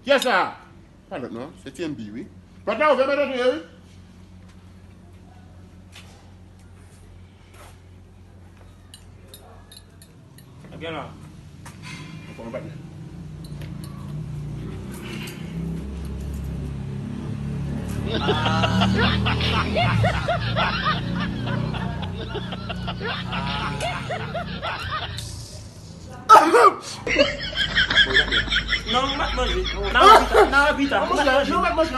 Qui est ça? Pas l'autre, non? C'est TNB, oui. Maintenant, on va mettre oui. Viens là. On va battre. Non, mat manger. Non, vita. Non, manger.